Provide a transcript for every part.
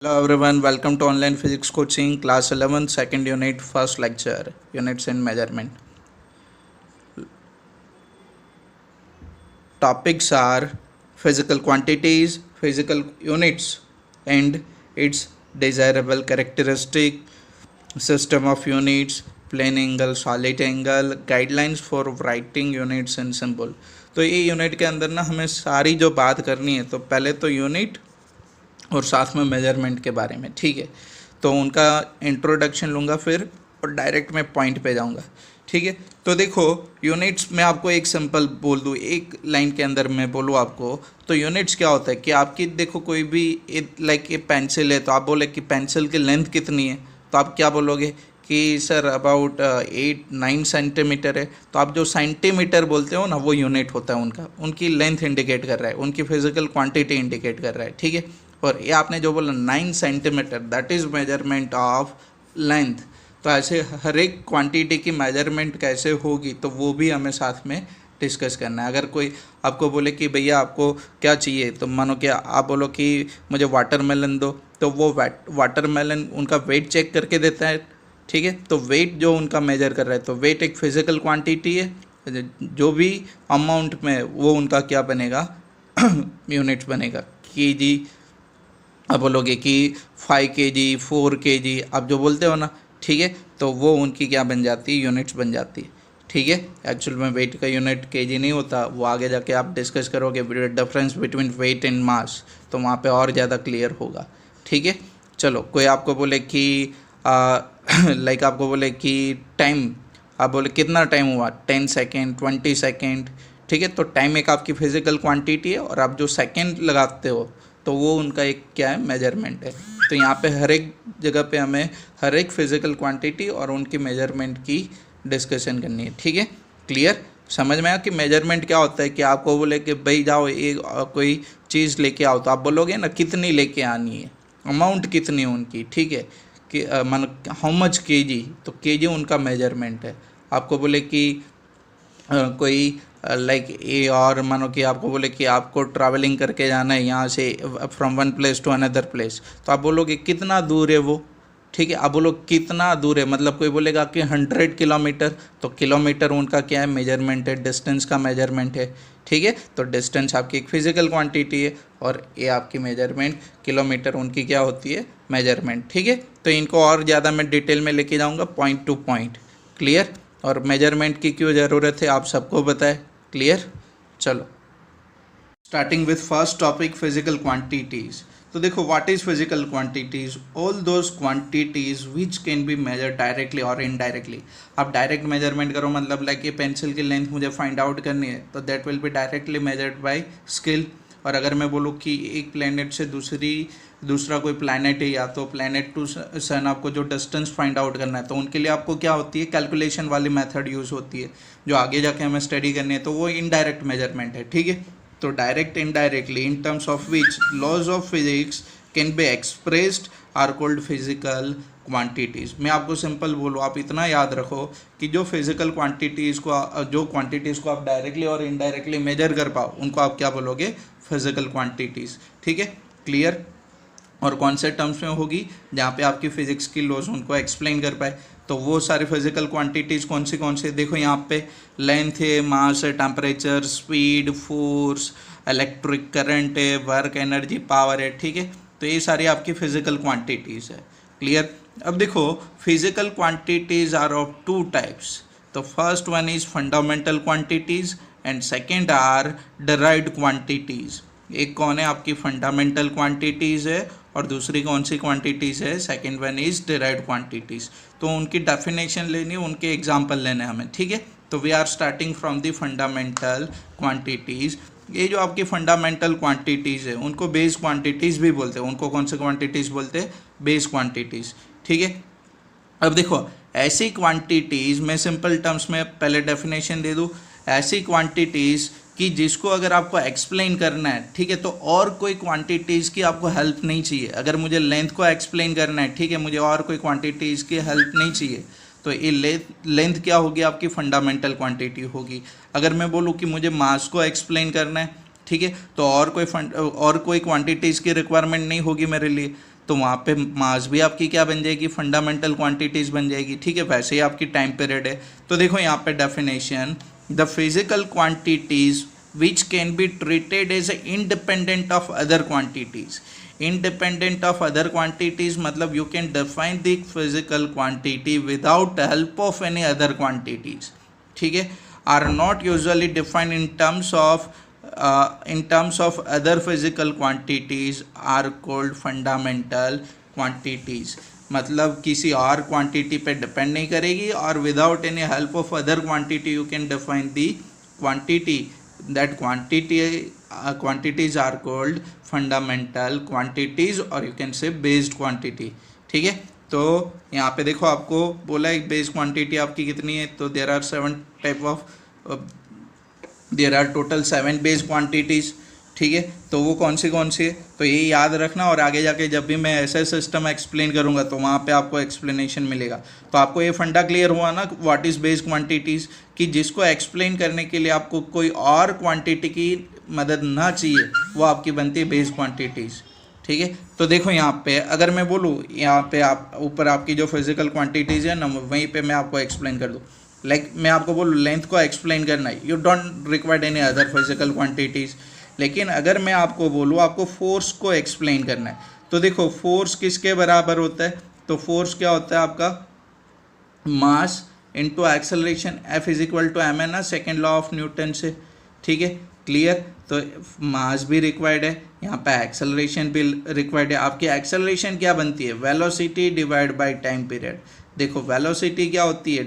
Hello everyone, welcome to online physics coaching class 11 second unit first lecture units in measurement. Topics are physical quantities, physical units and its desirable characteristic, system of units, plane angle, solid angle, guidelines for writing units in symbol. तो ये unit के अंदर ना हमें सारी जो बात करनी है, तो पहले तो यूनिट और साथ में मेजरमेंट के बारे में, ठीक है। तो उनका इंट्रोडक्शन लूँगा फिर और डायरेक्ट मैं पॉइंट पे जाऊँगा, ठीक है। तो देखो यूनिट्स में आपको एक सिंपल बोल दूँ, एक लाइन के अंदर मैं बोलूँ आपको, तो यूनिट्स क्या होता है कि आपकी देखो कोई भी लाइक ये पेंसिल है, तो आप बोले कि पेंसिल की लेंथ कितनी है, तो आप क्या बोलोगे कि सर अबाउट 8-9 सेंटीमीटर है। तो आप जो सेंटीमीटर बोलते हो ना, वो यूनिट होता है उनका, उनकी लेंथ इंडिकेट कर रहा है, उनकी फिजिकल क्वांटिटी इंडिकेट कर रहा है, ठीक है। और ये आपने जो बोला 9 centimetre, that is measurement of length. तो ऐसे हर एक क्वांटिटी की मेजरमेंट कैसे होगी, तो वो भी हमें साथ में डिस्कस करना है। अगर कोई आपको बोले कि भैया आपको क्या चाहिए, तो मानो कि आप बोलो कि मुझे वाटरमेलन दो, तो वो वाटरमेलन उनका वेट चेक करके देता है, ठीक है। तो वेट जो उनका मेजर कर रहा है, तो वेट एक फिजिकल क्वांटिटी है, जो भी अमाउंट में वो उनका क्या बनेगा यूनिट्स बनेगा। केजी आप बोलोगे कि 5 kg 4 kg आप जो बोलते हो ना, ठीक है, तो वो उनकी क्या बन जाती है, यूनिट्स बन जाती है, ठीक है। एक्चुअल में वेट का यूनिट केजी नहीं होता, वो आगे जाके आप डिस्कस करोगे difference between weight and mass, तो वहाँ पे और ज़्यादा क्लियर होगा, ठीक है। चलो कोई आपको बोले कि लाइक आपको बोले कि टाइम, आप बोले कितना टाइम हुआ, 10 सेकेंड 20 सेकेंड, ठीक है। तो टाइम एक आपकी फिजिकल क्वांटिटी है, और आप जो सेकेंड लगाते हो तो वो उनका एक क्या है, मेजरमेंट है। तो यहाँ पे हर एक जगह पे हमें हर एक फिजिकल क्वांटिटी और उनकी मेजरमेंट की डिस्कशन करनी है, ठीक है। क्लियर, समझ में आया कि मेजरमेंट क्या होता है। कि आपको बोले कि भाई जाओ एक कोई चीज़ लेके आओ, तो आप बोलोगे ना कितनी लेके आनी है, अमाउंट कितनी है उनकी, ठीक है। कि मान हाउ मच केजी, तो केजी उनका मेजरमेंट है। आपको बोले कि कोई लाइक ये, और मानो कि आपको बोले कि आपको ट्रैवलिंग करके जाना है यहाँ से from one place to another place, तो आप बोलोगे कितना दूर है वो, ठीक है। आप बोलो कितना दूर है, मतलब कोई बोलेगा कि 100 किलोमीटर, तो किलोमीटर उनका क्या है, मेजरमेंट है, डिस्टेंस का मेजरमेंट है, ठीक है। तो डिस्टेंस आपकी एक फिजिकल क्वांटिटी है, और ये आपकी मेजरमेंट किलोमीटर उनकी क्या होती है, मेजरमेंट, ठीक है। तो इनको और ज़्यादा मैं डिटेल में लेके जाऊँगा, पॉइंट टू पॉइंट, क्लियर। और मेजरमेंट की क्यों ज़रूरत है आप सबको बताए, क्लियर। चलो starting with first topic, physical quantities. तो देखो what is physical quantities, all those quantities which can be measure directly और इनडायरेक्टली। आप डायरेक्ट मेजरमेंट करो, मतलब लाइक ये पेंसिल की लेंथ मुझे फाइंड आउट करनी है, तो that will be directly measured by skill. और अगर मैं बोलूँ कि एक प्लेनेट से दूसरा कोई प्लैनेट है, या तो प्लैनेट टू सन आपको जो डिस्टेंस फाइंड आउट करना है, तो उनके लिए आपको क्या होती है, कैलकुलेशन वाली मेथड यूज़ होती है, जो आगे जाके हमें स्टडी करनी है, तो वो इनडायरेक्ट मेजरमेंट है, ठीक है। तो direct indirectly in terms of which laws of physics can be expressed are called physical quantities. मैं आपको सिंपल बोलूँ, आप इतना याद रखो कि जो फिजिकल क्वांटिटीज़ को, जो क्वांटिटीज़ को आप डायरेक्टली और इनडायरेक्टली मेजर कर पाओ, उनको आप क्या बोलोगे, फिजिकल क्वांटिटीज़, ठीक है। क्लियर। और कौन से टर्म्स में होगी, जहाँ पे आपकी फिजिक्स की लॉज उनको एक्सप्लेन कर पाए, तो वो सारे फिजिकल क्वांटिटीज़ कौन से देखो यहाँ पे, लेंथ है, मास है, temperature, speed, force, electric current है, वर्क, एनर्जी, पावर है, ठीक है। तो ये सारी आपकी फिजिकल क्वांटिटीज़ है, क्लियर। अब देखो physical quantities are of two types. तो first one is fundamental quantities and second are derived quantities. एक कौन है, आपकी फंडामेंटल क्वांटिटीज़ है, और दूसरी कौन सी क्वांटिटीज़ है, second one is derived quantities. तो उनकी डेफिनेशन लेनी, उनके एग्जाम्पल लेने हमें, ठीक है। तो we are starting from the fundamental quantities. ये जो आपकी फंडामेंटल क्वांटिटीज़ है, उनको बेस क्वांटिटीज़ भी बोलते हैं। उनको कौन से क्वांटिटीज़ बोलते हैं, बेस क्वांटिटीज़, ठीक है। अब देखो ऐसी क्वांटिटीज़, मैं सिंपल टर्म्स में पहले डेफिनेशन दे दूँ, ऐसी क्वांटिटीज़ कि जिसको अगर आपको एक्सप्लेन करना है, ठीक है, तो और कोई क्वांटिटीज़ की आपको हेल्प नहीं चाहिए। अगर मुझे लेंथ को एक्सप्लेन करना है, ठीक है, मुझे और कोई क्वांटिटीज़ की हेल्प नहीं चाहिए, तो ये लेंथ क्या होगी, आपकी फंडामेंटल क्वांटिटी होगी। अगर मैं बोलूँ कि मुझे मास को एक्सप्लेन करना है, ठीक है, तो और कोई क्वांटिटीज़ की रिक्वायरमेंट नहीं होगी मेरे लिए। तो वहाँ पे मास भी आपकी क्या बन जाएगी, फंडामेंटल क्वांटिटीज़ बन जाएगी। ठीक है, वैसे ही आपकी टाइम पीरियड है। तो देखो यहाँ पे definition, the physical quantities which can be treated as independent of other quantities. Independent of other quantities मतलब you can define the physical quantity without help of any other quantities. ठीक है, are not usually defined in terms of other physical quantities are called fundamental quantities. मतलब किसी और quantity पे depend नहीं करेगी और without any help of other quantity you can define the quantity. That quantities are called fundamental quantities or you can say based quantity. ठीक है, तो यहाँ पे देखो आपको बोला एक बेस क्वांटिटी आपकी कितनी है, तो there are total 7 base quantities. ठीक है, तो वो कौन सी है, तो ये याद रखना और आगे जाके जब भी मैं ऐसा सिस्टम एक्सप्लेन करूँगा तो वहाँ पे आपको एक्सप्लेनेशन मिलेगा. तो आपको ये फंडा क्लियर हुआ ना, व्हाट इज़ बेस क्वांटिटीज़, कि जिसको एक्सप्लेन करने के लिए आपको कोई और क्वांटिटी की मदद ना चाहिए वो आपकी बनती है बेस क्वांटिटीज़. ठीक है, तो देखो यहाँ पे अगर मैं बोलूँ, यहाँ पे आप ऊपर आपकी जो फिजिकल क्वांटिटीज़ है ना वहीं पे मैं आपको एक्सप्लेन कर दूँ. लाइक मैं आपको बोलूँ लेंथ को एक्सप्लेन करना है, you don't required any other physical quantities. लेकिन अगर मैं आपको बोलूँ आपको फोर्स को एक्सप्लेन करना है, तो देखो फोर्स किसके बराबर होता है, तो फोर्स क्या होता है आपका, mass into acceleration, F is equal to M है ना सेकेंड लॉ ऑफ न्यूटन से. ठीक है, क्लियर. तो मास भी रिक्वायर्ड है, यहाँ पे एक्सेलरेशन भी रिक्वायर्ड है. आपकी एक्सेलरेशन क्या बनती है, velocity divide by time period. देखो वेलोसिटी क्या होती है,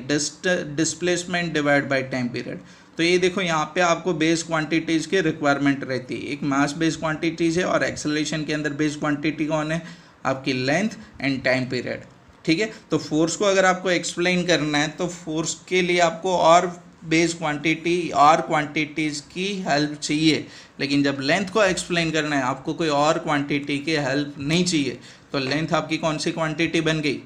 displacement divide by time period. तो ये देखो यहाँ पे आपको बेस क्वांटिटीज़ की रिक्वायरमेंट रहती है. एक मास बेस क्वांटिटीज़ है और एक्सेलरेशन के अंदर बेस क्वांटिटी कौन है, आपकी लेंथ एंड टाइम पीरियड. ठीक है, तो फोर्स को अगर आपको एक्सप्लेन करना है तो फोर्स के लिए आपको और बेस क्वांटिटी और क्वांटिटीज़ की हेल्प चाहिए. लेकिन जब लेंथ को एक्सप्लेन करना है आपको कोई और क्वांटिटी की हेल्प नहीं चाहिए. तो लेंथ आपकी कौन सी क्वांटिटी बन गई,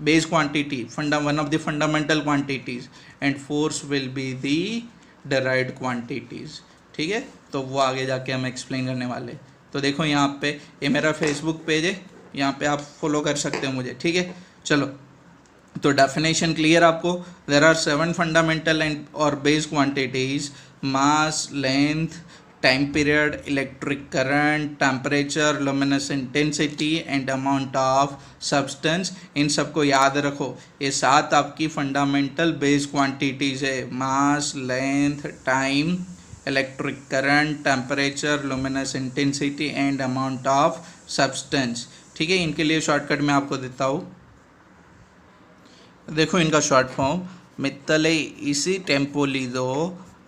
base quantity, one of the fundamental quantities, and force will be the derived quantities. ठीक है, तो वो आगे जाके हम एक्सप्लेन करने वाले. तो देखो यहाँ पे ये मेरा फेसबुक पेज है, यहाँ पे आप फॉलो कर सकते हो मुझे. ठीक है, चलो तो डेफिनेशन क्लियर आपको. देर आर 7 फंडामेंटल एंड और base quantities, mass, length, time period, electric current, temperature, luminous intensity and amount of substance. इन सबको याद रखो, ये 7 आपकी फंडामेंटल बेस क्वांटिटीज़ है, mass, length, time, electric current, temperature, luminous intensity and amount of substance. ठीक है, इनके लिए शॉर्टकट मैं आपको देता हूँ. देखो इनका शॉर्ट फॉर्म, मित्तले इसी टेम्पो लीधो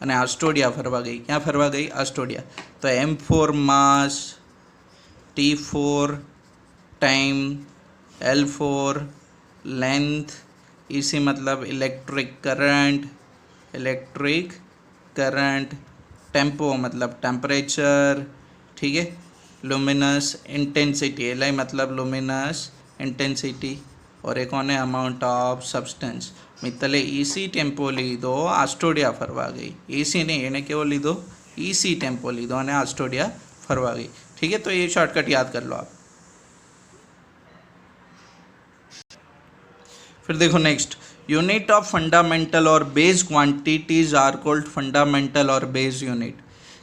અને આસ્ટોડિયા ફરવા ગઈ. ક્યાં ફરવા ગઈ, આસ્ટોડિયા. તો M4 માસ, T4 टाइम, L4 लेंथ, इसी मतलब इलेक्ट्रिक करंट, टेम्पो मतलब टेम्परेचर. ठीक है, लुमिनस इंटेंसिटी, एल मतलब लुमिनस इंटेंसिटी, और एक कौन है, अमाउंट ऑफ सब्सटेंस. मित्तले ईसी टेम्पो लीधो, आस्टोडिया फरवा गई. ईसी नहीं, एने केवो लीधो, ईसी टेम्पो लीधो અને आस्टोडिया फरवा गई. ठीक है, तो ये शॉर्टकट याद कर लो आप. फिर देखो नेक्स्ट, यूनिट ऑफ फंडामेंटल और base quantities are called fundamental और बेस यूनिट.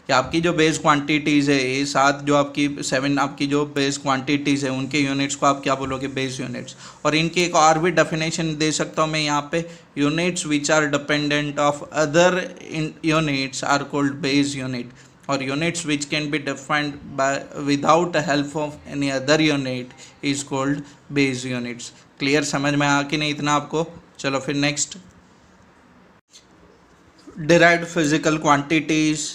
कि आपकी जो बेस क्वांटिटीज़ है, ये 7 जो आपकी 7 आपकी जो बेस क्वांटिटीज़ है उनके यूनिट्स को आप क्या बोलोगे, बेस यूनिट्स. और इनकी एक और भी डेफिनेशन दे सकता हूँ मैं यहाँ पे, units which are dependent of other units are called base unit, और units which can be defined by without help of any other unit is called base units. Clear, समझ में आ कि नहीं इतना आपको. चलो फिर next, derived physical quantities.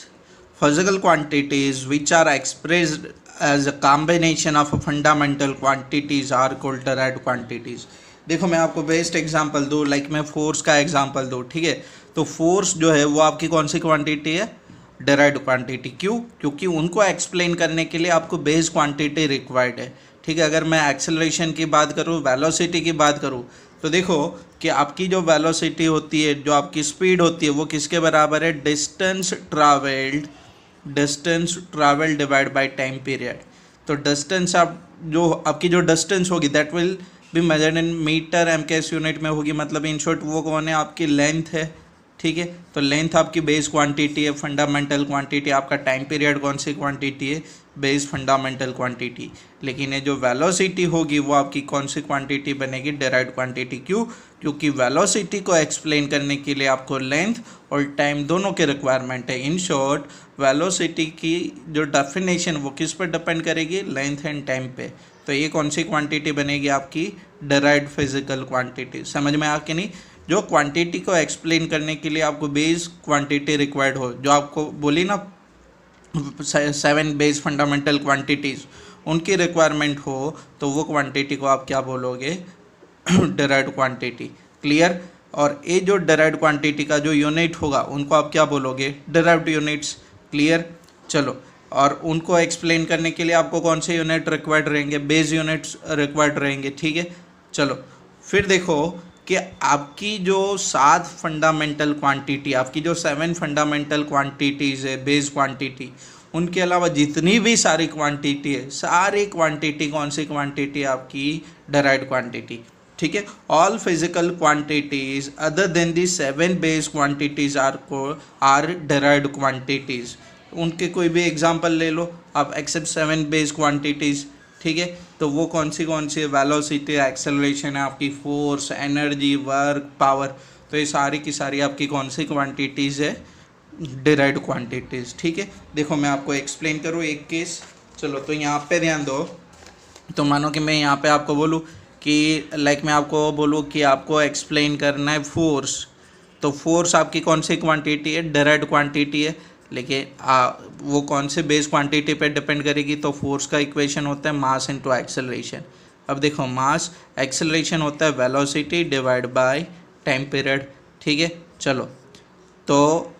Physical quantities which are expressed as a combination of fundamental quantities are called derived quantities. देखो मैं आपको बेस्ट एग्जांपल दूँ, लाइक मैं फोर्स का एग्जांपल दूँ. ठीक है, तो फोर्स जो है वो आपकी कौन सी क्वांटिटी है, डिराइव्ड क्वांटिटी. क्यों, क्योंकि उनको एक्सप्लेन करने के लिए आपको बेस क्वांटिटी रिक्वायर्ड है. ठीक है, अगर मैं एक्सेलरेशन की बात करूँ, वेलोसिटी की बात करूँ, तो देखो कि आपकी जो वेलोसिटी होती है, जो आपकी स्पीड होती है, वो किसके बराबर है, distance travelled divide by time period. तो डिस्टेंस आप जो आपकी जो डिस्टेंस होगी that will be measured in metre MKS unit में होगी, मतलब इन शॉर्ट वो कौन है, आपकी लेंथ है, ठीक है। तो लेंथ आपकी बेस क्वांटिटी है, फंडामेंटल क्वांटिटी, आपका टाइम पीरियड कौन सी क्वांटिटी है, बेस फंडामेंटल क्वांटिटी। लेकिन ये जो वेलोसिटी होगी वो आपकी कौन सी क्वांटिटी बनेगी, डेराइव्ड क्वांटिटी। क्यों? क्योंकि वेलोसिटी को एक्सप्लेन करने के लिए आपको लेंथ और टाइम दोनों के रिक्वायरमेंट है। इन शॉर्ट वेलोसिटी की जो डेफिनेशन वो किस पर डिपेंड करेगी, लेंथ एंड टाइम पे। तो ये कौन सी क्वांटिटी बनेगी, आपकी डेराइव्ड फिजिकल क्वांटिटी। समझ में आ कि नहीं? जो क्वांटिटी को एक्सप्लेन करने के लिए आपको बेस क्वांटिटी रिक्वायर्ड हो, जो आपको बोली ना 7 बेस फंडामेंटल क्वांटिटीज़, उनकी रिक्वायरमेंट हो, तो वो क्वांटिटी को आप क्या बोलोगे, डेराइव्ड क्वांटिटी। क्लियर? और ये जो डेराइव्ड क्वांटिटी का जो यूनिट होगा उनको आप क्या बोलोगे, डेराइव्ड यूनिट्स। क्लियर? चलो, और उनको एक्सप्लेन करने के लिए आपको कौन से यूनिट रिक्वायर्ड रहेंगे, बेस यूनिट्स रिक्वायर्ड रहेंगे, ठीक है। चलो फिर देखो कि आपकी जो 7 फंडामेंटल क्वांटिटी, आपकी जो 7 फंडामेंटल क्वांटिटीज़ है बेस क्वांटिटी, उनके अलावा जितनी भी सारी क्वांटिटी है, सारी क्वांटिटी कौन सी क्वांटिटी, आपकी डेराइव्ड क्वांटिटी, ठीक है। All physical quantities other than the 7 base quantities are derived quantities. उनके कोई भी एग्जांपल ले लो आप, एक्सेप्ट 7 बेस क्वांटिटीज, ठीक है। तो वो कौन सी वेलोसिटी, एक्सेलरेशन है, आपकी फोर्स, एनर्जी, वर्क, पावर। तो ये सारी की सारी आपकी कौन सी क्वांटिटीज़ है, डेराइव्ड क्वांटिटीज़, ठीक है। देखो मैं आपको एक्सप्लेन करूँ एक केस। चलो तो यहाँ पे ध्यान दो। तो मानो कि मैं यहाँ पे आपको बोलूँ कि मैं आपको बोलूँ कि आपको एक्सप्लेन करना है फोर्स। तो फोर्स आपकी कौन सी क्वांटिटी है, डेराइव्ड क्वांटिटी है, लेकिन वो कौन से बेस क्वांटिटी पे डिपेंड करेगी। तो फोर्स का इक्वेशन होता है मास इनटू एक्सेलरेशन। अब देखो मास, एक्सेलरेशन होता है velocity divide by time period, ठीक है। चलो तो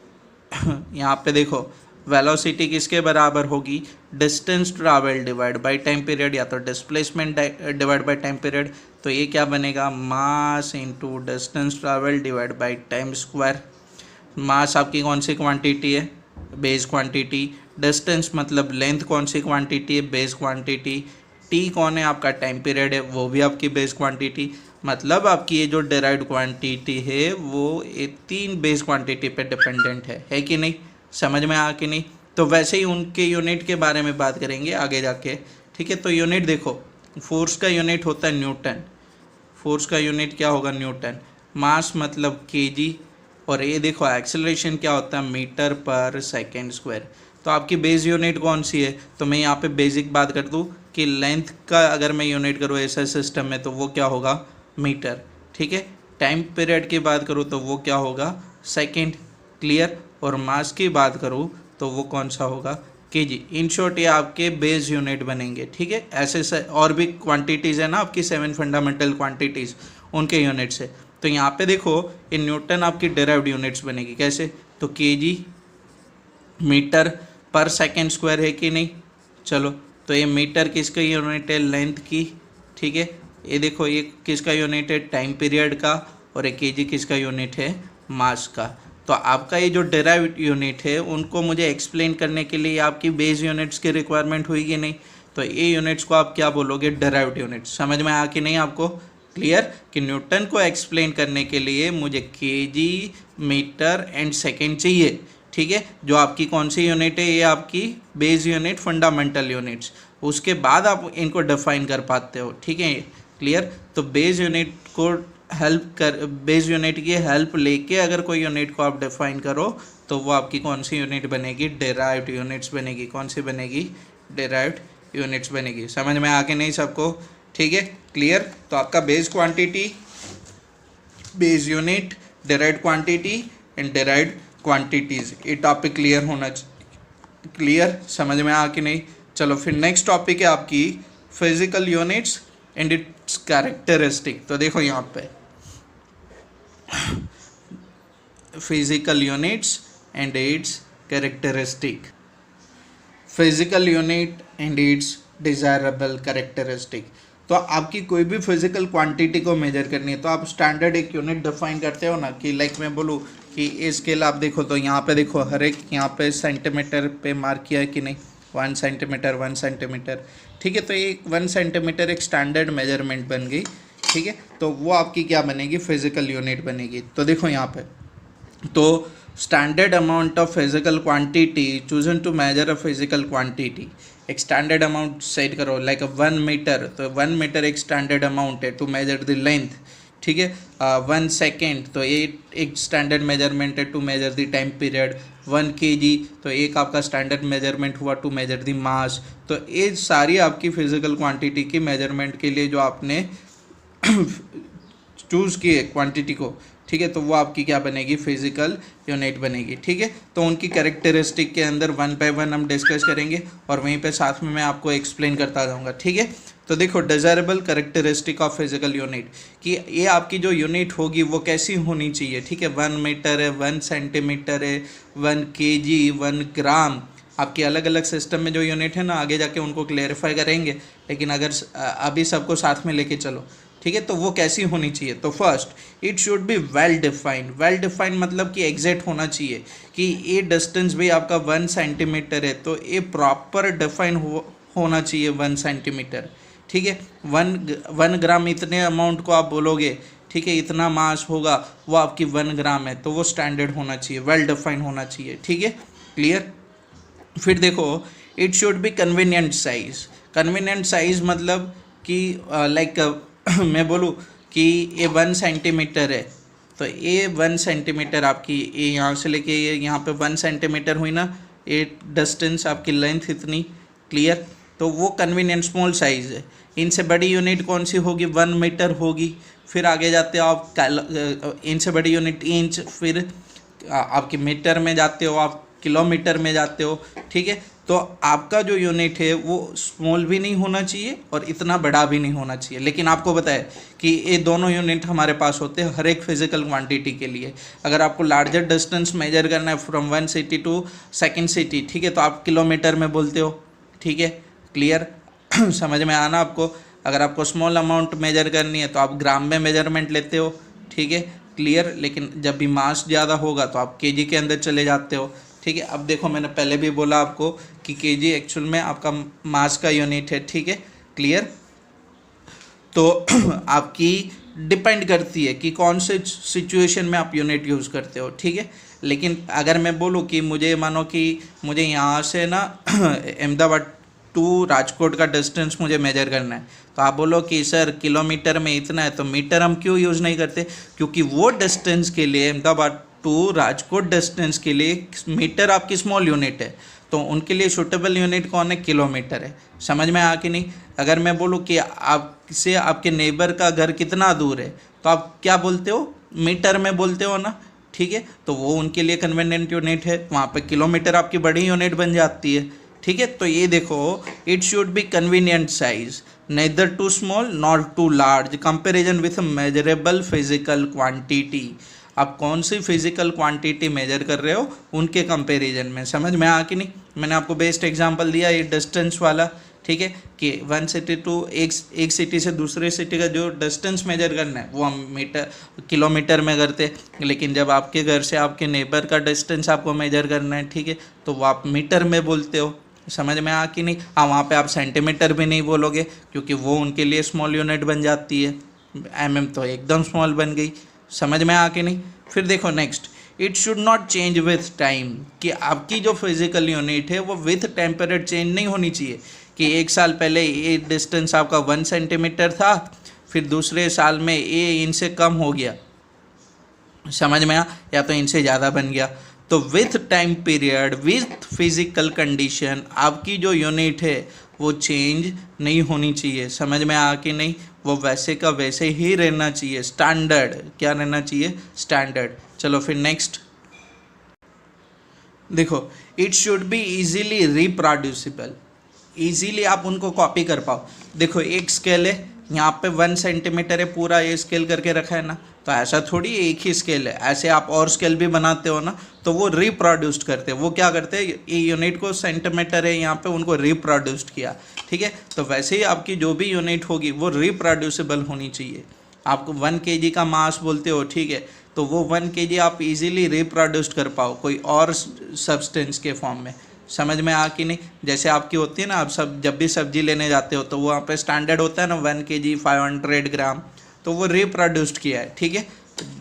यहाँ पे देखो वेलोसिटी किसके बराबर होगी, distance travel divide by time period, या तो displacement divide by time period. तो ये क्या बनेगा, mass into distance travel divide by time square. Mass आपकी कौन सी क्वांटिटी है, बेस क्वांटिटी। डिस्टेंस मतलब लेंथ कौन सी क्वांटिटी है, बेस क्वांटिटी। टी कौन है, आपका टाइम पीरियड है, वो भी आपकी बेस क्वांटिटी। मतलब आपकी ये जो डेराइव्ड क्वांटिटी है वो ये 3 बेस क्वांटिटी पे डिपेंडेंट है कि नहीं, समझ में आ कि नहीं। तो वैसे ही उनके यूनिट के बारे में बात करेंगे आगे जाके, ठीक है। तो यूनिट देखो, फोर्स का यूनिट होता है न्यूटन, फोर्स का यूनिट क्या होगा, न्यूटन। मास मतलब केजी, और ये देखो एक्सेलरेशन क्या होता है, मीटर पर सेकेंड स्क्वायर। तो आपकी बेस यूनिट कौन सी है, तो मैं यहाँ पे बेसिक बात कर दूँ कि लेंथ का अगर मैं यूनिट करूँ ऐसा सिस्टम में तो वो क्या होगा, मीटर, ठीक है। टाइम पीरियड की बात करूँ तो वो क्या होगा, सेकेंड। क्लियर? और मास की बात करूँ तो वो कौन सा होगा, केजी। इन शॉर्ट ये आपके बेस यूनिट बनेंगे, ठीक है। ऐसे और भी क्वांटिटीज़ है ना आपकी 7 फंडामेंटल क्वांटिटीज़, उनके यूनिट्स है। तो यहाँ पे देखो ये न्यूटन आपकी डेराइव्ड यूनिट्स बनेगी, कैसे, तो केजी मीटर पर सेकेंड स्क्वायर है कि नहीं। चलो तो ये मीटर किसका यूनिट है, लेंथ की, ठीक है। ये देखो ये किसका यूनिट है, टाइम पीरियड का, और ये केजी किसका यूनिट है, मास का। तो आपका ये जो डेराइव्ड यूनिट है उनको मुझे एक्सप्लेन करने के लिए आपकी बेस यूनिट्स की रिक्वायरमेंट हुई कि नहीं। तो ये यूनिट्स को आप क्या बोलोगे, डेराइव्ड यूनिट्स। समझ में आ कि नहीं आपको, क्लियर, कि न्यूटन को एक्सप्लेन करने के लिए मुझे केजी, मीटर एंड सेकेंड चाहिए, ठीक है। जो आपकी कौन सी यूनिट है, ये आपकी बेस यूनिट, फंडामेंटल यूनिट्स। उसके बाद आप इनको डिफाइन कर पाते हो, ठीक है, क्लियर। तो बेस यूनिट को बेस यूनिट की हेल्प लेके अगर कोई यूनिट को आप डिफाइन करो तो वो आपकी कौन सी यूनिट बनेगी, डेराइव्ड यूनिट्स बनेगी। कौन सी बनेगी, डेराइव्ड यूनिट्स बनेगी। समझ में आके नहीं सबको, ठीक है, क्लियर। तो आपका base quantity, base unit, derived quantity and derived quantities, ये टॉपिक क्लियर होना चाहिए। क्लियर, समझ में आ कि नहीं। चलो फिर नेक्स्ट टॉपिक है आपकी physical units and it's characteristic. तो देखो यहाँ पे physical units and it's characteristic, physical unit and it's desirable characteristic. तो आपकी कोई भी फिजिकल क्वांटिटी को मेजर करनी है तो आप स्टैंडर्ड एक यूनिट डिफाइन करते हो ना, कि मैं बोलूँ कि स्केल आप देखो तो यहाँ पे देखो हर एक यहाँ पे सेंटीमीटर पे मार्क किया है कि नहीं, 1 सेंटीमीटर, ठीक है। तो एक 1 सेंटीमीटर एक स्टैंडर्ड मेजरमेंट बन गई, ठीक है। तो वो आपकी क्या बनेगी, फिजिकल यूनिट बनेगी। तो देखो यहाँ पे, तो standard amount of physical quantity chosen to measure a physical quantity, एक स्टैंडर्ड अमाउंट सेट करो लाइक 1 मीटर, तो 1 मीटर एक स्टैंडर्ड अमाउंट है टू मेजर द लेंथ, ठीक है। 1 सेकेंड, तो ये एक स्टैंडर्ड मेजरमेंट है to measure the time period. 1 kg, तो एक आपका स्टैंडर्ड मेजरमेंट हुआ टू मेजर द मास। तो ये सारी आपकी फिजिकल क्वांटिटी की मेजरमेंट के लिए जो आपने चूज़ किए क्वांटिटी को, ठीक है, तो वो आपकी क्या बनेगी, फिजिकल यूनिट बनेगी, ठीक है। तो उनकी कैरेक्टरिस्टिक के अंदर 1 बाय 1 हम डिस्कस करेंगे और वहीं पे साथ में मैं आपको एक्सप्लेन करता जाऊँगा, ठीक है। तो देखो, desirable characteristic of physical unit, कि ये आपकी जो यूनिट होगी वो कैसी होनी चाहिए, ठीक है। 1 मीटर है, 1 सेंटीमीटर है, 1 kg, 1 ग्राम, आपके अलग अलग सिस्टम में जो यूनिट है ना, आगे जाके उनको क्लेरिफाई करेंगे, लेकिन अगर अभी सबको साथ में लेके चलो, ठीक है। तो वो कैसी होनी चाहिए, तो first it should be well defined. Well defined मतलब कि एग्जैक्ट होना चाहिए कि ये डिस्टेंस भी आपका 1 सेंटीमीटर है, तो ये प्रॉपर डिफाइन होना चाहिए 1 सेंटीमीटर, ठीक है। 1 ग्राम इतने अमाउंट को आप बोलोगे, ठीक है, इतना मास होगा, वो आपकी 1 ग्राम है, तो वो स्टैंडर्ड होना चाहिए, वेल डिफाइंड होना चाहिए, ठीक है, क्लियर। फिर देखो, it should be convenient size. Convenient size मतलब कि लाइक मैं बोलूँ कि ये 1 सेंटीमीटर है, तो ये 1 सेंटीमीटर आपकी, ये यहाँ से लेके ये यहाँ पे 1 सेंटीमीटर हुई ना, ये डिस्टेंस आपकी लेंथ इतनी, क्लियर। तो वो कन्वीनियंट स्मॉल साइज़ है। इनसे बड़ी यूनिट कौन सी होगी, 1 मीटर होगी। फिर आगे जाते हो आप, इनसे बड़ी यूनिट इंच, फिर आपके मीटर में जाते हो, आप किलोमीटर में जाते हो, ठीक है। तो आपका जो यूनिट है वो स्मॉल भी नहीं होना चाहिए और इतना बड़ा भी नहीं होना चाहिए, लेकिन आपको पता है कि ये दोनों यूनिट हमारे पास होते हैं हर एक फिजिकल क्वांटिटी के लिए। अगर आपको लार्जर डिस्टेंस मेजर करना है from 1 city to second city, ठीक है, तो आप किलोमीटर में बोलते हो, ठीक है, क्लियर। समझ में आना आपको। अगर आपको स्मॉल अमाउंट मेजर करनी है तो आप ग्राम में मेजरमेंट लेते हो, ठीक है, क्लियर। लेकिन जब भी मास ज़्यादा होगा तो आप केजी के अंदर चले जाते हो, ठीक है। अब देखो, मैंने पहले भी बोला आपको कि केजी एक्चुअल में आपका मास का यूनिट है, ठीक है, क्लियर। तो आपकी डिपेंड करती है कि कौन से सिचुएशन में आप यूनिट यूज़ करते हो, ठीक है। लेकिन अगर मैं बोलूँ कि मुझे मानो कि मुझे यहाँ से ना अहमदाबाद टू राजकोट का डिस्टेंस मुझे मेजर करना है, तो आप बोलो कि सर किलोमीटर में इतना है, तो मीटर हम क्यों यूज़ नहीं करते, क्योंकि वो डिस्टेंस के लिए, अहमदाबाद टू राजकोट डिस्टेंस के लिए मीटर आपकी स्मॉल यूनिट है, तो उनके लिए सूटेबल यूनिट कौन है, किलोमीटर है। समझ में आ कि नहीं। अगर मैं बोलूँ कि आपसे आपके नेबर का घर कितना दूर है, तो आप क्या बोलते हो, मीटर में बोलते हो ना, ठीक है। तो वो उनके लिए कन्वीनियंट यूनिट है, वहाँ पे किलोमीटर आपकी बड़ी यूनिट बन जाती है, ठीक है। तो ये देखो, it should be convenient size, neither too small nor too large, comparison with measurable physical quantity. आप कौन सी फिजिकल क्वांटिटी मेजर कर रहे हो उनके कंपैरिजन में। समझ में आ कि नहीं। मैंने आपको बेस्ट एग्जांपल दिया ये डिस्टेंस वाला, ठीक है, कि 1 सिटी टू एक सिटी से दूसरे सिटी का जो डिस्टेंस मेजर करना है वो हम किलोमीटर में करते, लेकिन जब आपके घर से आपके नेबर का डिस्टेंस आपको मेजर करना है, ठीक है, तो वो आप मीटर में बोलते हो। समझ में आ कि नहीं। हाँ, वहाँ पे आप सेंटीमीटर भी नहीं बोलोगे क्योंकि वो उनके लिए स्मॉल यूनिट बन जाती है, mm तो एकदम स्मॉल बन गई। समझ में आ कि नहीं। फिर देखो next, it should not change with time, कि आपकी जो फिजिकल यूनिट है वो विथ टेम्परेट चेंज नहीं होनी चाहिए, कि एक साल पहले ये डिस्टेंस आपका 1 सेंटीमीटर था, फिर दूसरे साल में ये इनसे कम हो गया, समझ में आ, या तो इनसे ज़्यादा बन गया। तो with time period, with physical condition, आपकी जो यूनिट है वो चेंज नहीं होनी चाहिए। समझ में आ कि नहीं। वो वैसे का वैसे ही रहना चाहिए, स्टैंडर्ड। क्या रहना चाहिए, स्टैंडर्ड। चलो फिर नेक्स्ट देखो, it should be easily reproducible, easily आप उनको कॉपी कर पाओ। देखो एक स्केल है, यहाँ पे 1 सेंटीमीटर है, पूरा ये स्केल करके रखा है ना, तो ऐसा थोड़ी एक ही स्केल है, ऐसे आप और स्केल भी बनाते हो ना, तो वो रिप्रोड्यूस्ड करते हैं। वो क्या करते हैं, ये यूनिट को सेंटीमीटर है यहाँ पे, उनको रिप्रोड्यूस्ड किया, ठीक है। तो वैसे ही आपकी जो भी यूनिट होगी वो रिप्रोड्यूसिबल होनी चाहिए। आपको 1 kg का मास बोलते हो, ठीक है, तो वो 1 kg आप इजीली रिप्रोड्यूस्ड कर पाओ कोई और सब्सटेंस के फॉर्म में। समझ में आ कि नहीं? जैसे आपकी होती है ना, आप सब जब भी सब्जी लेने जाते हो तो वो वहाँ पे स्टैंडर्ड होता है ना 1 kg 500 ग्राम, तो वो रिप्रोड्यूस्ड किया है, ठीक है।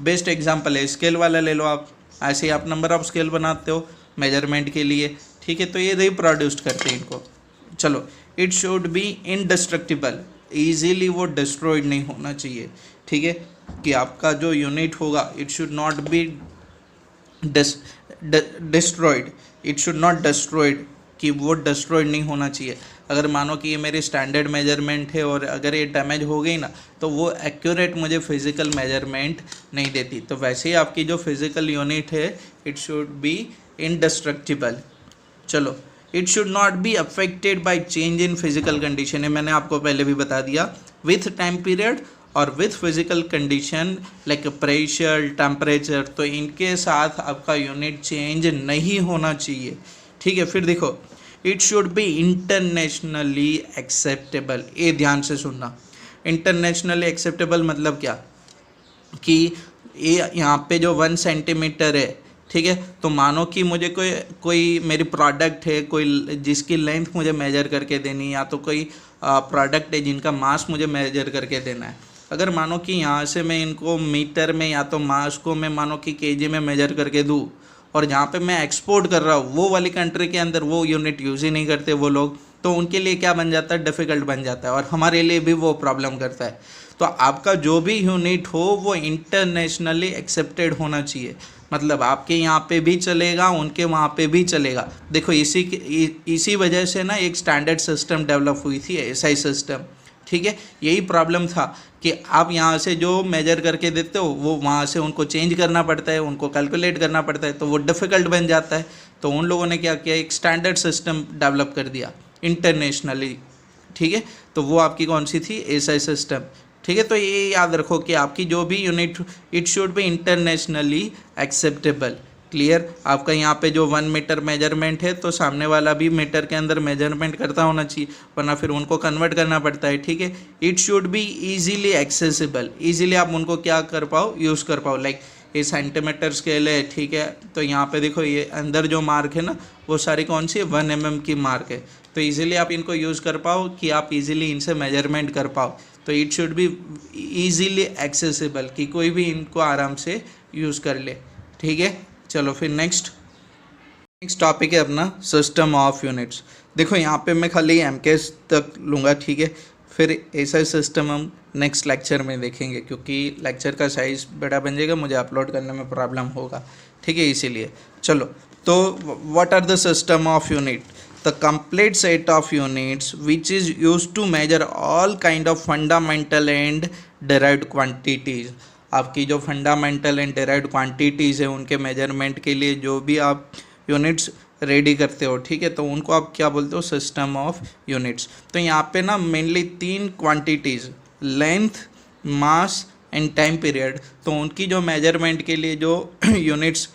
बेस्ट एग्जांपल है, स्केल वाला ले लो आप, ऐसे ही आप नंबर ऑफ स्केल बनाते हो मेजरमेंट के लिए, ठीक है, तो ये रिप्रोड्यूस्ड करते हैं इनको। चलो, it should B indestructible, easily वो डिस्ट्रॉयड नहीं होना चाहिए, ठीक है, कि आपका जो यूनिट होगा it should not be destroyed, it should not destroyed, कि वो डिस्ट्रॉयड नहीं होना चाहिए। अगर मानो कि ये मेरी स्टैंडर्ड मेजरमेंट है और अगर ये डैमेज हो गई ना, तो वो एक्यूरेट मुझे फिजिकल मेजरमेंट नहीं देती। तो वैसे ही आपकी जो फिजिकल यूनिट है इट शुड बी इंडिस्ट्रक्टिबल। चलो, it should not be affected by change in physical condition, है मैंने आपको पहले भी बता दिया, विथ टाइम पीरियड और with physical condition like pressure temperature, तो इनके साथ आपका यूनिट चेंज नहीं होना चाहिए, ठीक है। फिर देखो, it should B internationally acceptable, ये ध्यान से सुनना। इंटरनेशनली एक्सेप्टेबल मतलब क्या, कि ये यहाँ पे जो 1 सेंटीमीटर है, ठीक है, तो मानो कि मुझे कोई मेरी प्रोडक्ट है, कोई जिसकी लेंथ मुझे मेजर करके देनी है, या तो कोई प्रोडक्ट है जिनका मास मुझे मेजर करके देना है। अगर मानो कि यहाँ से मैं इनको मीटर में या तो मास को मैं मानो कि केजी में मेजर करके दूँ, और जहाँ पे मैं एक्सपोर्ट कर रहा हूँ वो वाली कंट्री के अंदर वो यूनिट यूज़ ही नहीं करते वो लोग, तो उनके लिए क्या बन जाता है, डिफ़िकल्ट बन जाता है, और हमारे लिए भी वो प्रॉब्लम करता है। तो आपका जो भी यूनिट हो वो इंटरनेशनली एक्सेप्टेड होना चाहिए, मतलब आपके यहाँ पे भी चलेगा, उनके वहाँ पे भी चलेगा। देखो, इसी वजह से ना एक स्टैंडर्ड सिस्टम डेवलप हुई थी, एसआई सिस्टम, ठीक है। यही प्रॉब्लम था कि आप यहाँ से जो मेजर करके देते हो वो वहाँ से उनको चेंज करना पड़ता है, उनको कैलकुलेट करना पड़ता है, तो वो डिफ़िकल्ट बन जाता है। तो उन लोगों ने क्या किया, एक स्टैंडर्ड सिस्टम डेवलप कर दिया इंटरनेशनली, ठीक है। तो वो आपकी कौन सी थी, एसआई सिस्टम, ठीक है। तो ये याद रखो कि आपकी जो भी unit, it should B internationally acceptable. Clear? आपका यहाँ पे जो 1 मीटर मेजरमेंट है तो सामने वाला भी मीटर के अंदर मेजरमेंट करता होना चाहिए, वरना फिर उनको कन्वर्ट करना पड़ता है, ठीक है। It should B easily accessible, easily आप उनको क्या कर पाओ, यूज़ कर पाओ। लाइक ये सेंटीमीटर स्केल है, ठीक है, तो यहाँ पे देखो ये अंदर जो मार्क है ना वो सारी कौन सी है, 1 mm की मार्क है, तो ईजिली आप इनको यूज़ कर पाओ कि आप इजीली इनसे मेजरमेंट कर पाओ। तो it should B easily accessible, कि कोई भी इनको आराम से यूज़ कर ले, ठीक है। चलो फिर नेक्स्ट टॉपिक है अपना सिस्टम ऑफ यूनिट्स। देखो यहाँ पे मैं खाली एमकेएस तक लूँगा, ठीक है, फिर ऐसा सिस्टम हम नेक्स्ट लेक्चर में देखेंगे, क्योंकि लेक्चर का साइज़ बड़ा बन जाएगा, मुझे अपलोड करने में प्रॉब्लम होगा, ठीक है, इसीलिए। चलो, तो what are the system of unit? The complete set of units which is used to measure all kind of fundamental and derived quantities. आपकी जो फंडामेंटल एंड डिराइव्ड क्वांटिटीज़ है उनके मेजरमेंट के लिए जो भी आप यूनिट्स रेडी करते हो, ठीक है, तो उनको आप क्या बोलते हो, सिस्टम ऑफ यूनिट्स। तो यहाँ पे ना mainly 3 quantities, length, mass and time period, तो उनकी जो मेजरमेंट के लिए जो यूनिट्स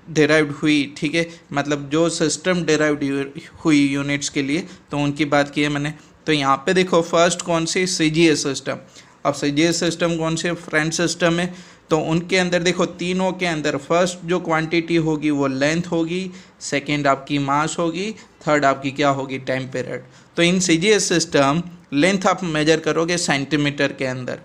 डिराइव्ड हुई, ठीक है, मतलब जो सिस्टम डिराइव्ड हुई यूनिट्स के लिए, तो उनकी बात की है मैंने। तो यहाँ पे देखो, फर्स्ट कौन सी, सीजीएस सिस्टम। अब सीजीएस सिस्टम कौन से, फ्रेंच सिस्टम है, तो उनके अंदर देखो तीनों के अंदर फर्स्ट जो क्वांटिटी होगी वो लेंथ होगी, सेकंड आपकी मास होगी, थर्ड आपकी क्या होगी, टाइम पीरियड। तो इन सीजीएस सिस्टम लेंथ आप मेजर करोगे सेंटीमीटर के अंदर,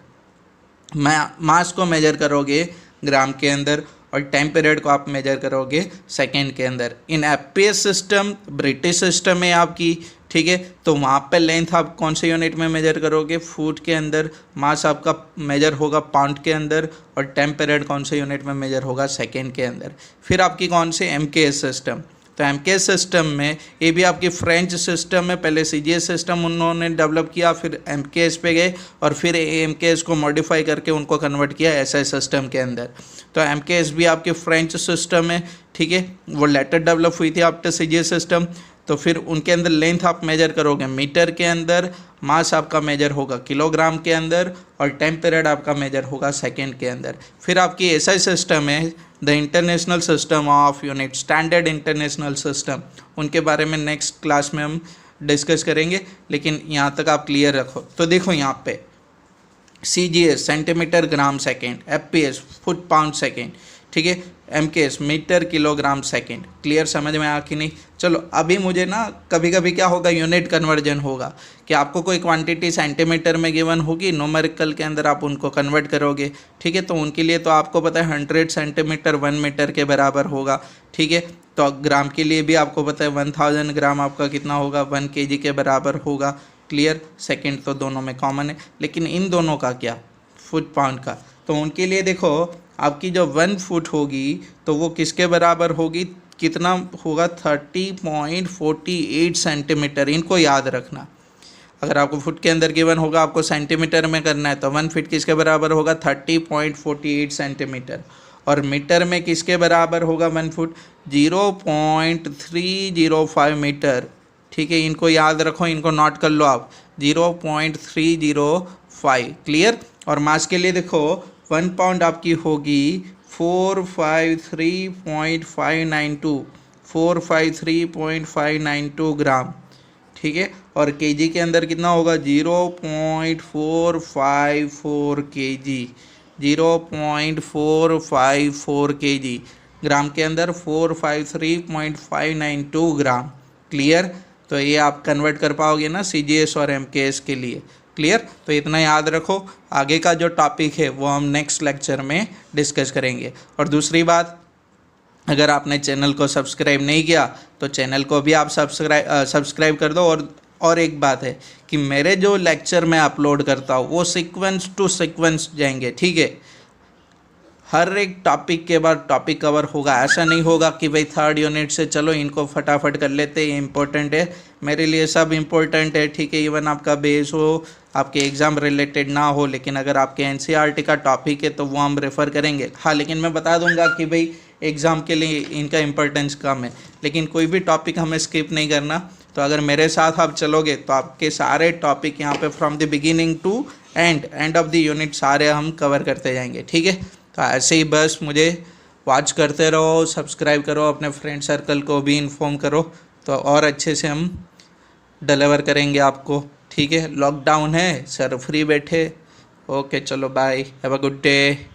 मास को मेजर करोगे ग्राम के अंदर, और टाइम पीरियड को आप मेजर करोगे सेकेंड के अंदर। इन एफपीएस सिस्टम, ब्रिटिश सिस्टम है आपकी, ठीक है, तो वहाँ पे लेंथ आप कौन से यूनिट में मेजर करोगे, फुट के अंदर, मास आपका मेजर होगा पाउंड के अंदर, और टाइम पीरियड कौन से यूनिट में मेजर होगा, सेकेंड के अंदर। फिर आपकी कौन से, एमकेएस सिस्टम। तो एमकेएस सिस्टम में ये भी आपकी फ्रेंच सिस्टम है, पहले सीजीएस सिस्टम उन्होंने डेवलप किया, फिर एमकेएस पे गए, और फिर एमकेएस को मॉडिफाई करके उनको कन्वर्ट किया एसआई सिस्टम के अंदर। तो एमकेएस भी आपके फ्रेंच सिस्टम है, ठीक है, वो लेटर डेवलप हुई थी आफ्टर सीजीएस सिस्टम। तो फिर उनके अंदर लेंथ आप मेजर करोगे मीटर के अंदर, मास आपका मेजर होगा किलोग्राम के अंदर, और टाइम पीरियड आपका मेजर होगा सेकेंड के अंदर। फिर आपकी एसआई सिस्टम है, the international system of unit, standard international system, उनके बारे में नेक्स्ट क्लास में हम डिस्कस करेंगे, लेकिन यहाँ तक आप क्लियर रखो। तो देखो यहाँ पे CGS centimetre gram second, FPS foot pound second, ठीक है, MKS metre kilogram second. Clear, समझ में आ कि नहीं? चलो अभी मुझे ना कभी कभी क्या होगा, यूनिट कन्वर्जन होगा कि आपको कोई क्वांटिटी सेंटीमीटर में गिवन होगी, न्यूमेरिकल के अंदर आप उनको कन्वर्ट करोगे। ठीक है, तो उनके लिए तो आपको पता है 100 सेंटीमीटर 1 मीटर के बराबर होगा। ठीक है, तो ग्राम के लिए भी आपको पता है 1000 ग्राम आपका कितना होगा, 1 kg के बराबर होगा। क्लियर, सेकंड तो दोनों में कॉमन है, लेकिन इन दोनों का क्या, फुट पाउंड का। तो उनके लिए देखो आपकी जो 1 फुट होगी तो वो किसके बराबर होगी, कितना होगा, 30.48 सेंटीमीटर। इनको याद रखना, अगर आपको फुट के अंदर गिवन होगा, आपको सेंटीमीटर में करना है, तो 1 फीट किसके बराबर होगा, 30.48 सेंटीमीटर। और मीटर में किसके बराबर होगा 1 फुट, 0.305 मीटर। ठीक है, इनको याद रखो, इनको नोट कर लो आप, 0.305। क्लियर। और मास के लिए देखो 1 पाउंड आपकी होगी 453.592 453.592 ग्राम। ठीक है, और केजी के अंदर कितना होगा, 0.454 केजी, 0.454 केजी। ग्राम के अंदर 453.592 ग्राम। क्लियर, तो ये आप कन्वर्ट कर पाओगे ना CGS और MKS के लिए। क्लियर, तो इतना याद रखो। आगे का जो टॉपिक है वो हम नेक्स्ट लेक्चर में डिस्कस करेंगे। और दूसरी बात, अगर आपने चैनल को सब्सक्राइब नहीं किया तो चैनल को भी आप सब्सक्राइब कर दो। और एक बात है कि मेरे जो लेक्चर मैं अपलोड करता हूँ वो सीक्वेंस टू सीक्वेंस जाएंगे। ठीक है, हर एक टॉपिक के बाद टॉपिक कवर होगा। ऐसा नहीं होगा कि भाई 3rd यूनिट से चलो इनको फटाफट कर लेते, ये इंपॉर्टेंट है मेरे लिए, सब इंपॉर्टेंट है। ठीक है, इवन आपका बेस हो, आपके एग्ज़ाम रिलेटेड ना हो, लेकिन अगर आपके NCERT का टॉपिक है तो वो हम रेफ़र करेंगे। हाँ, लेकिन मैं बता दूंगा कि भाई एग्ज़ाम के लिए इनका इंपॉर्टेंस कम है, लेकिन कोई भी टॉपिक हमें स्किप नहीं करना। तो अगर मेरे साथ आप चलोगे तो आपके सारे टॉपिक यहाँ पे from the beginning to end of the unit सारे हम कवर करते जाएंगे। ठीक है, तो ऐसे ही बस मुझे वॉच करते रहो, सब्सक्राइब करो, अपने फ्रेंड सर्कल को भी इन्फॉर्म करो, तो और अच्छे से हम डिलीवर करेंगे आपको। ठीक है, लॉकडाउन है सर, फ्री बैठे। ओके, चलो bye, have a good day.